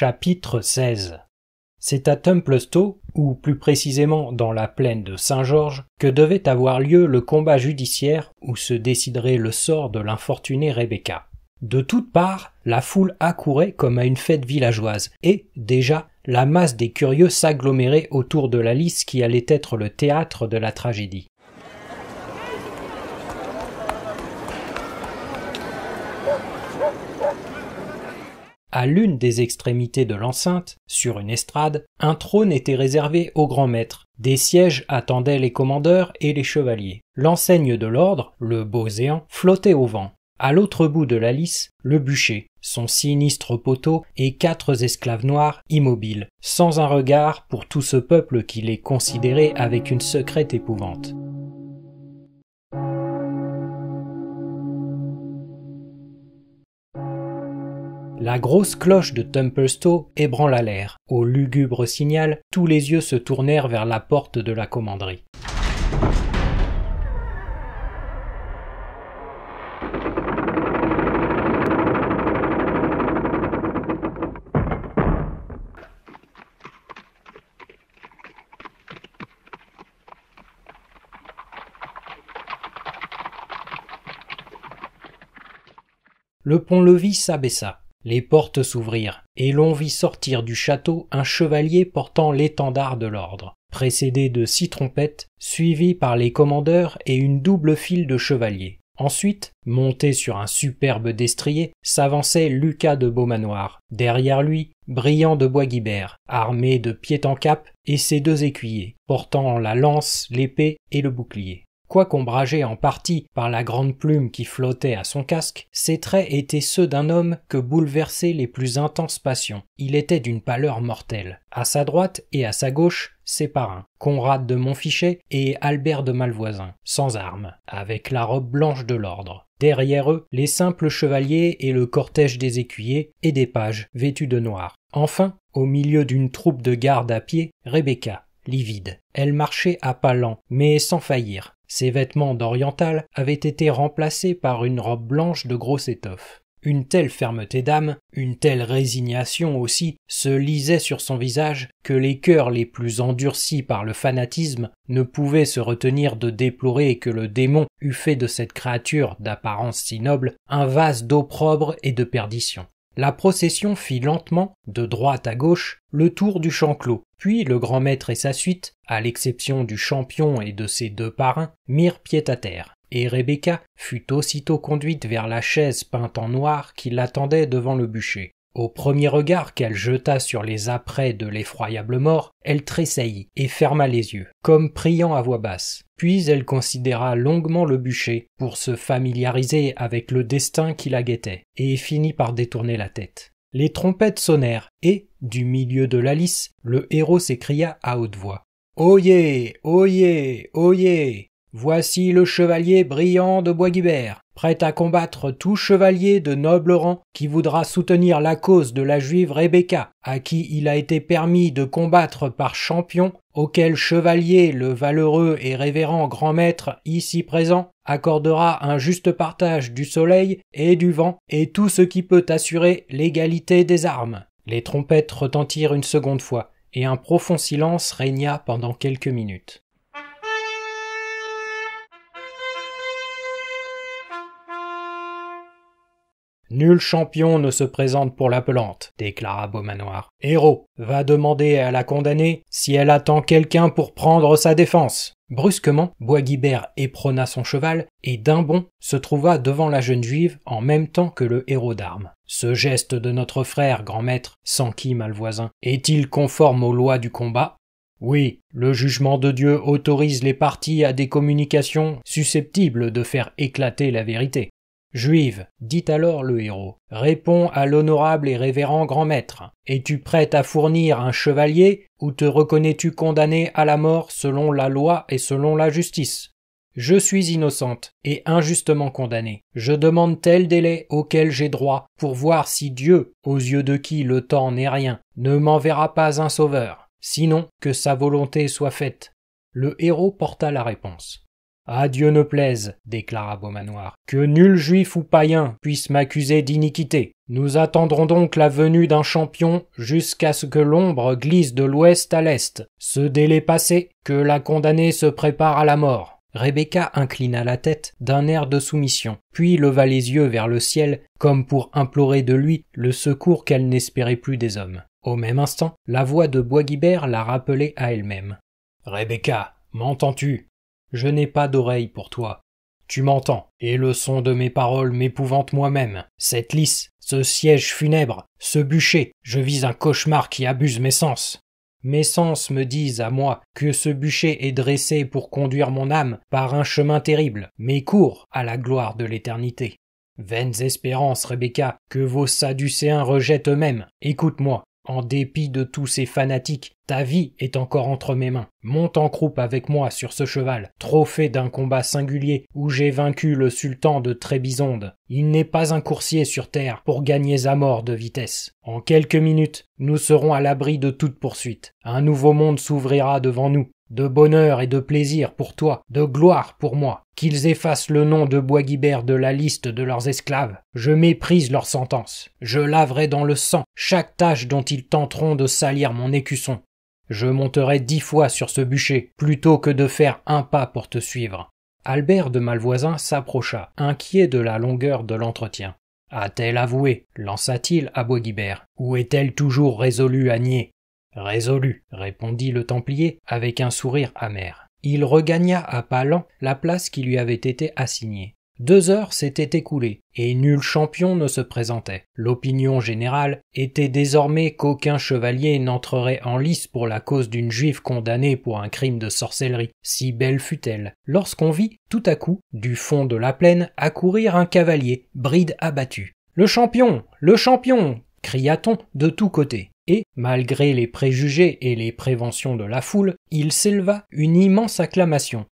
Chapitre 16. C'est à Templestowe, ou plus précisément dans la plaine de Saint-Georges, que devait avoir lieu le combat judiciaire où se déciderait le sort de l'infortunée Rebecca. De toutes parts, la foule accourait comme à une fête villageoise, et, déjà, la masse des curieux s'agglomérait autour de la lice qui allait être le théâtre de la tragédie. À l'une des extrémités de l'enceinte, sur une estrade, un trône était réservé au grand maître. Des sièges attendaient les commandeurs et les chevaliers. L'enseigne de l'ordre, le Beauséant, flottait au vent. À l'autre bout de la lice, le bûcher, son sinistre poteau et 4 esclaves noirs immobiles, sans un regard pour tout ce peuple qui les considérait avec une secrète épouvante. La grosse cloche de Templestowe ébranla l'air. Au lugubre signal, tous les yeux se tournèrent vers la porte de la commanderie. Le pont-levis s'abaissa. Les portes s'ouvrirent, et l'on vit sortir du château un chevalier portant l'étendard de l'ordre, précédé de 6 trompettes, suivi par les commandeurs et une double file de chevaliers. Ensuite, monté sur un superbe destrier, s'avançait Lucas de Beaumanoir. Derrière lui, Briand de Bois-Guilbert, armé de pied en cap, et ses 2 écuyers, portant la lance, l'épée et le bouclier. Quoiqu'ombragé en partie par la grande plume qui flottait à son casque, ses traits étaient ceux d'un homme que bouleversaient les plus intenses passions. Il était d'une pâleur mortelle. À sa droite et à sa gauche, ses parrains, Conrad de Montfichet et Albert de Malvoisin, sans armes, avec la robe blanche de l'ordre. Derrière eux, les simples chevaliers et le cortège des écuyers et des pages vêtus de noir. Enfin, au milieu d'une troupe de gardes à pied, Rebecca, livide. Elle marchait à pas lents, mais sans faillir. Ses vêtements d'orientale avaient été remplacés par une robe blanche de grosse étoffe. Une telle fermeté d'âme, une telle résignation aussi, se lisait sur son visage que les cœurs les plus endurcis par le fanatisme ne pouvaient se retenir de déplorer que le démon eût fait de cette créature d'apparence si noble un vase d'opprobre et de perdition. La procession fit lentement, de droite à gauche, le tour du champ clos, puis le grand maître et sa suite, à l'exception du champion et de ses 2 parrains, mirent pied à terre, et Rebecca fut aussitôt conduite vers la chaise peinte en noir qui l'attendait devant le bûcher. Au premier regard qu'elle jeta sur les apprêts de l'effroyable mort, elle tressaillit et ferma les yeux, comme priant à voix basse. Puis elle considéra longuement le bûcher pour se familiariser avec le destin qui la guettait, et finit par détourner la tête. Les trompettes sonnèrent, et, du milieu de la lice, le héros s'écria à haute voix. « Oyez, oyez, oyez ! Voici le chevalier Briand de Bois-Guilbert, prêt à combattre tout chevalier de noble rang qui voudra soutenir la cause de la juive Rebecca, à qui il a été permis de combattre par champion, auquel chevalier le valeureux et révérend grand maître ici présent accordera un juste partage du soleil et du vent et tout ce qui peut assurer l'égalité des armes. » Les trompettes retentirent une seconde fois, et un profond silence régna pendant quelques minutes. « Nul champion ne se présente pour la pelante, » déclara Beaumanoir. « Héros, va demander à la condamnée si elle attend quelqu'un pour prendre sa défense. » Brusquement, Bois-Guilbert éperonna son cheval et d'un bond se trouva devant la jeune juive en même temps que le héros d'armes. « Ce geste de notre frère, grand maître, » s'enquit Malvoisin, « est-il conforme aux lois du combat ? » « Oui, le jugement de Dieu autorise les parties à des communications susceptibles de faire éclater la vérité. » « Juive, dit alors le héros, réponds à l'honorable et révérend grand maître. Es-tu prête à fournir un chevalier ou te reconnais-tu condamné à la mort selon la loi et selon la justice ? Je suis innocente et injustement condamnée. Je demande tel délai auquel j'ai droit pour voir si Dieu, aux yeux de qui le temps n'est rien, ne m'enverra pas un sauveur. Sinon, que sa volonté soit faite. » Le héros porta la réponse. « À Dieu ne plaise, déclara Beaumanoir, que nul juif ou païen puisse m'accuser d'iniquité. Nous attendrons donc la venue d'un champion jusqu'à ce que l'ombre glisse de l'ouest à l'est. Ce délai passé, que la condamnée se prépare à la mort. Rebecca inclina la tête d'un air de soumission, puis leva les yeux vers le ciel comme pour implorer de lui le secours qu'elle n'espérait plus des hommes. Au même instant, la voix de Bois-Guilbert la rappelait à elle-même. « Rebecca, m'entends-tu ? Je n'ai pas d'oreille pour toi. Tu m'entends, et le son de mes paroles m'épouvante moi-même. Cette lisse, ce siège funèbre, ce bûcher, je vis un cauchemar qui abuse mes sens. Mes sens me disent à moi que ce bûcher est dressé pour conduire mon âme par un chemin terrible, mais court à la gloire de l'éternité. Vaines espérances, Rebecca, que vos Sadducéens rejettent eux-mêmes. Écoute-moi. En dépit de tous ces fanatiques, ta vie est encore entre mes mains. Monte en croupe avec moi sur ce cheval, trophée d'un combat singulier où j'ai vaincu le sultan de Trébizonde. Il n'est pas un coursier sur terre pour gagner Zamore de vitesse. En quelques minutes, nous serons à l'abri de toute poursuite. Un nouveau monde s'ouvrira devant nous. De bonheur et de plaisir pour toi, de gloire pour moi. Qu'ils effacent le nom de Bois-Guilbert de la liste de leurs esclaves. Je méprise leur sentence. Je laverai dans le sang chaque tâche dont ils tenteront de salir mon écusson. Je monterai 10 fois sur ce bûcher, plutôt que de faire un pas pour te suivre. » Albert de Malvoisin s'approcha, inquiet de la longueur de l'entretien. « A-t-elle avoué » lança-t-il à Bois-Guilbert. « Ou est-elle toujours résolue à nier ?» « Résolu, » répondit le Templier avec un sourire amer. Il regagna à pas lents la place qui lui avait été assignée. 2 heures s'étaient écoulées, et nul champion ne se présentait. L'opinion générale était désormais qu'aucun chevalier n'entrerait en lice pour la cause d'une juive condamnée pour un crime de sorcellerie, si belle fût-elle, lorsqu'on vit, tout à coup, du fond de la plaine, accourir un cavalier, bride abattue. « Le champion ! Le champion !» cria-t-on de tous côtés. Et, malgré les préjugés et les préventions de la foule, il s'éleva une immense acclamation.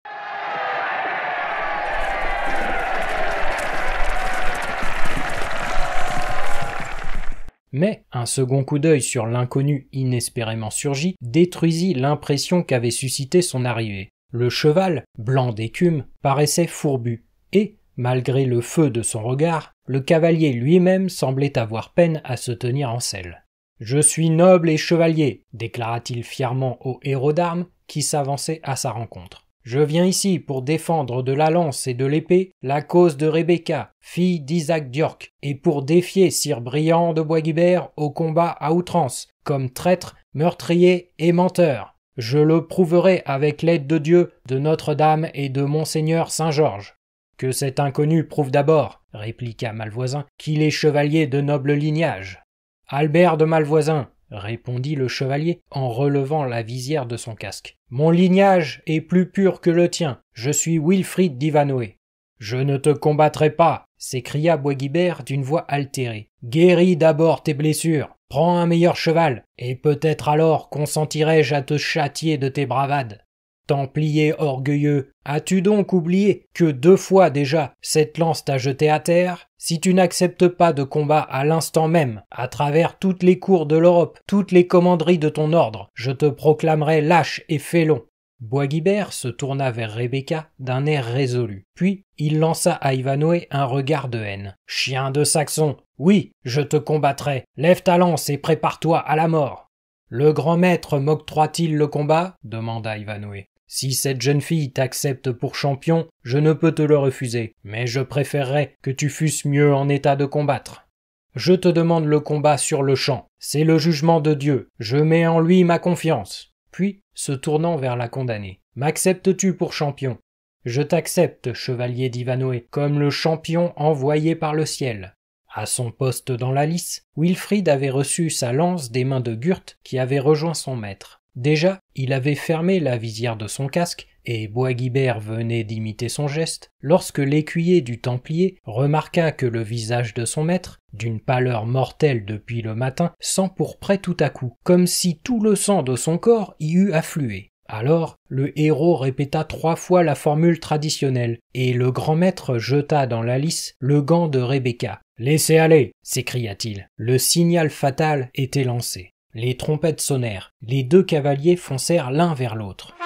Mais un second coup d'œil sur l'inconnu inespérément surgi détruisit l'impression qu'avait suscité son arrivée. Le cheval, blanc d'écume, paraissait fourbu, et, malgré le feu de son regard, le cavalier lui-même semblait avoir peine à se tenir en selle. « Je suis noble et chevalier, » déclara-t-il fièrement au héros d'armes qui s'avançait à sa rencontre. « Je viens ici pour défendre de la lance et de l'épée la cause de Rebecca, fille d'Isaac d'York, et pour défier sire Briand de Bois-Guilbert au combat à outrance, comme traître, meurtrier et menteur. Je le prouverai avec l'aide de Dieu, de Notre-Dame et de Monseigneur Saint-Georges. » « Que cet inconnu prouve d'abord, » répliqua Malvoisin, « qu'il est chevalier de noble lignage. »« Albert de Malvoisin, » répondit le chevalier en relevant la visière de son casque. « Mon lignage est plus pur que le tien, je suis Wilfrid d'Ivanoé. »« Je ne te combattrai pas, » s'écria Bois-Guilbert d'une voix altérée. « Guéris d'abord tes blessures, prends un meilleur cheval, et peut-être alors consentirai-je à te châtier de tes bravades. » Templier orgueilleux, as-tu donc oublié que 2 fois déjà cette lance t'a jeté à terre? Si tu n'acceptes pas de combat à l'instant même, à travers toutes les cours de l'Europe, toutes les commanderies de ton ordre, je te proclamerai lâche et félon. Bois-Guilbert se tourna vers Rebecca d'un air résolu. Puis il lança à Ivanoé un regard de haine. « Chien de Saxon, oui, je te combattrai. Lève ta lance et prépare-toi à la mort. »« Le grand maître m'octroie-t-il le combat ?» demanda Ivanoé. « Si cette jeune fille t'accepte pour champion, je ne peux te le refuser, mais je préférerais que tu fusses mieux en état de combattre. Je te demande le combat sur le champ. C'est le jugement de Dieu. Je mets en lui ma confiance. » Puis, se tournant vers la condamnée. « M'acceptes-tu pour champion ? » « Je t'accepte, chevalier d'Ivanoé, comme le champion envoyé par le ciel. » À son poste dans la lice, Wilfrid avait reçu sa lance des mains de Gurth qui avait rejoint son maître. Déjà, il avait fermé la visière de son casque, et Bois-Guilbert venait d'imiter son geste, lorsque l'écuyer du Templier remarqua que le visage de son maître, d'une pâleur mortelle depuis le matin, s'empourprait tout à coup, comme si tout le sang de son corps y eût afflué. Alors, le héros répéta 3 fois la formule traditionnelle, et le grand maître jeta dans la lice le gant de Rebecca. « Laissez aller !» s'écria-t-il. Le signal fatal était lancé. Les trompettes sonnèrent. Les 2 cavaliers foncèrent l'un vers l'autre.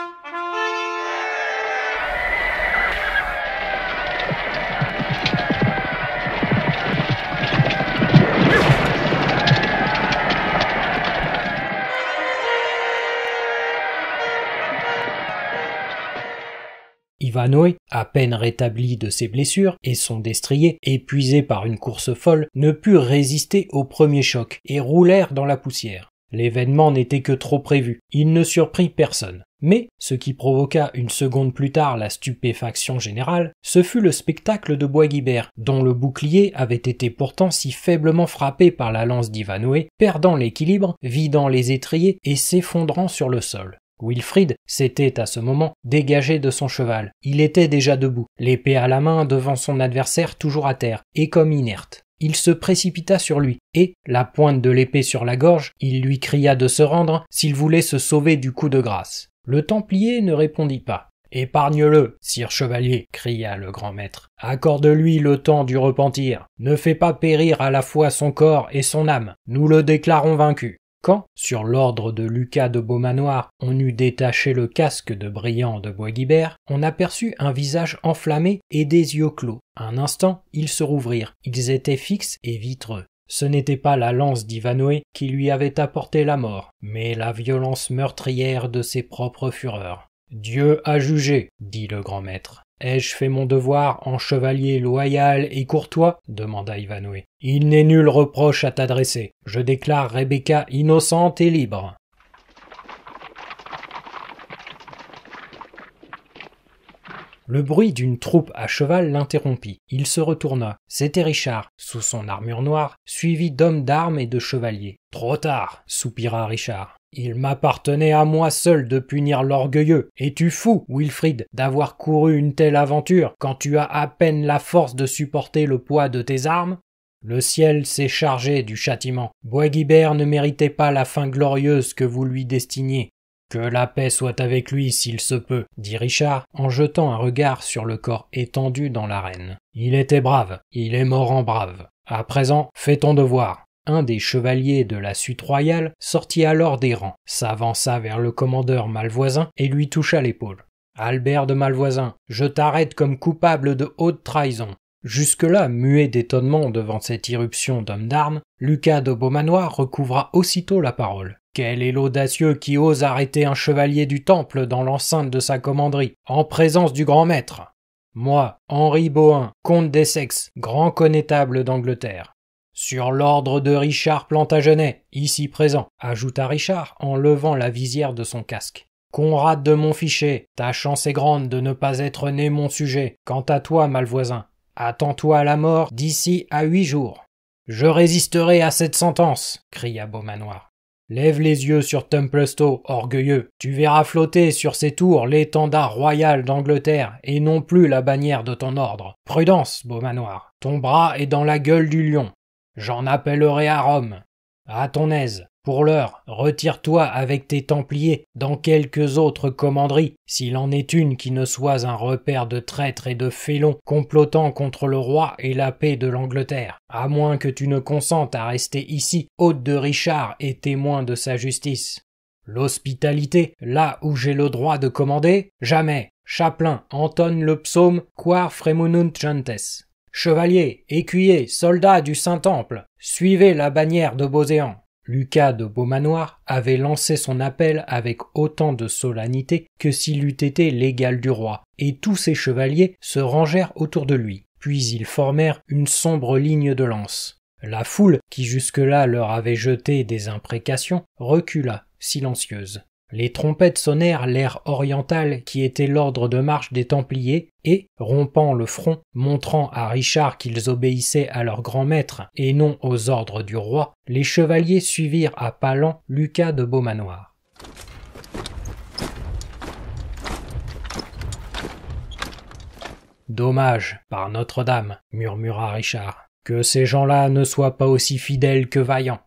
Ivanhoe, à peine rétabli de ses blessures, et son destrier, épuisé par une course folle, ne purent résister au premier choc et roulèrent dans la poussière. L'événement n'était que trop prévu, il ne surprit personne. Mais, ce qui provoqua une seconde plus tard la stupéfaction générale, ce fut le spectacle de Bois-Guilbert, dont le bouclier avait été pourtant si faiblement frappé par la lance d'Ivanhoe, perdant l'équilibre, vidant les étriers et s'effondrant sur le sol. Wilfrid s'était à ce moment dégagé de son cheval. Il était déjà debout, l'épée à la main devant son adversaire toujours à terre, et comme inerte. Il se précipita sur lui, et, la pointe de l'épée sur la gorge, il lui cria de se rendre s'il voulait se sauver du coup de grâce. Le Templier ne répondit pas. « Épargne-le, sire chevalier !» cria le grand maître. « Accorde-lui le temps du repentir. Ne fais pas périr à la fois son corps et son âme. Nous le déclarons vaincu. » Quand, sur l'ordre de Lucas de Beaumanoir, on eut détaché le casque de Brillant de Bois-Guilbert, on aperçut un visage enflammé et des yeux clos. Un instant, ils se rouvrirent. Ils étaient fixes et vitreux. Ce n'était pas la lance d'Ivanhoe qui lui avait apporté la mort, mais la violence meurtrière de ses propres fureurs. « Dieu a jugé, » dit le grand maître. « Ai-je fait mon devoir en chevalier loyal et courtois ?» demanda Ivanhoe. « Il n'est nul reproche à t'adresser. Je déclare Rebecca innocente et libre. » Le bruit d'une troupe à cheval l'interrompit. Il se retourna. C'était Richard, sous son armure noire, suivi d'hommes d'armes et de chevaliers. « Trop tard !» soupira Richard. « Il m'appartenait à moi seul de punir l'orgueilleux. Es-tu fou, Wilfrid, d'avoir couru une telle aventure quand tu as à peine la force de supporter le poids de tes armes ? Le ciel s'est chargé du châtiment. Bois-Guilbert ne méritait pas la fin glorieuse que vous lui destiniez. Que la paix soit avec lui s'il se peut, dit Richard, en jetant un regard sur le corps étendu dans l'arène. Il était brave, il est mort en brave. À présent, fais ton devoir. Un des chevaliers de la suite royale sortit alors des rangs, s'avança vers le commandeur Malvoisin et lui toucha l'épaule. « Albert de Malvoisin, je t'arrête comme coupable de haute trahison. » Jusque-là, muet d'étonnement devant cette irruption d'hommes d'armes, Lucas de Beaumanoir recouvra aussitôt la parole. « Quel est l'audacieux qui ose arrêter un chevalier du Temple dans l'enceinte de sa commanderie, en présence du grand maître ? Moi, Henri Bohain, comte d'Essex, grand connétable d'Angleterre. Sur l'ordre de Richard Plantagenet, ici présent, ajouta Richard en levant la visière de son casque. Conrad de Montfichet, ta chance est grande de ne pas être né mon sujet. Quant à toi, Malvoisin, attends-toi à la mort d'ici à 8 jours. Je résisterai à cette sentence, cria Beaumanoir. Lève les yeux sur Templestowe, orgueilleux. Tu verras flotter sur ses tours l'étendard royal d'Angleterre et non plus la bannière de ton ordre. Prudence, Beaumanoir. Ton bras est dans la gueule du lion. J'en appellerai à Rome. À ton aise. Pour l'heure, retire-toi avec tes Templiers dans quelques autres commanderies, s'il en est une qui ne soit un repère de traîtres et de félons complotant contre le roi et la paix de l'Angleterre, à moins que tu ne consentes à rester ici, hôte de Richard et témoin de sa justice. L'hospitalité, là où j'ai le droit de commander, jamais. Chapelain, entonne le psaume Quar fremununt gentes. Chevaliers, écuyers, soldats du Saint-Temple, suivez la bannière de Beauséant. Lucas de Beaumanoir avait lancé son appel avec autant de solennité que s'il eût été l'égal du roi, et tous ses chevaliers se rangèrent autour de lui. Puis ils formèrent une sombre ligne de lance. La foule, qui jusque-là leur avait jeté des imprécations, recula, silencieuse. Les trompettes sonnèrent l'air oriental qui était l'ordre de marche des Templiers et, rompant le front, montrant à Richard qu'ils obéissaient à leur grand maître et non aux ordres du roi, les chevaliers suivirent à pas lents Lucas de Beaumanoir. Dommage, par Notre-Dame, murmura Richard, que ces gens-là ne soient pas aussi fidèles que vaillants.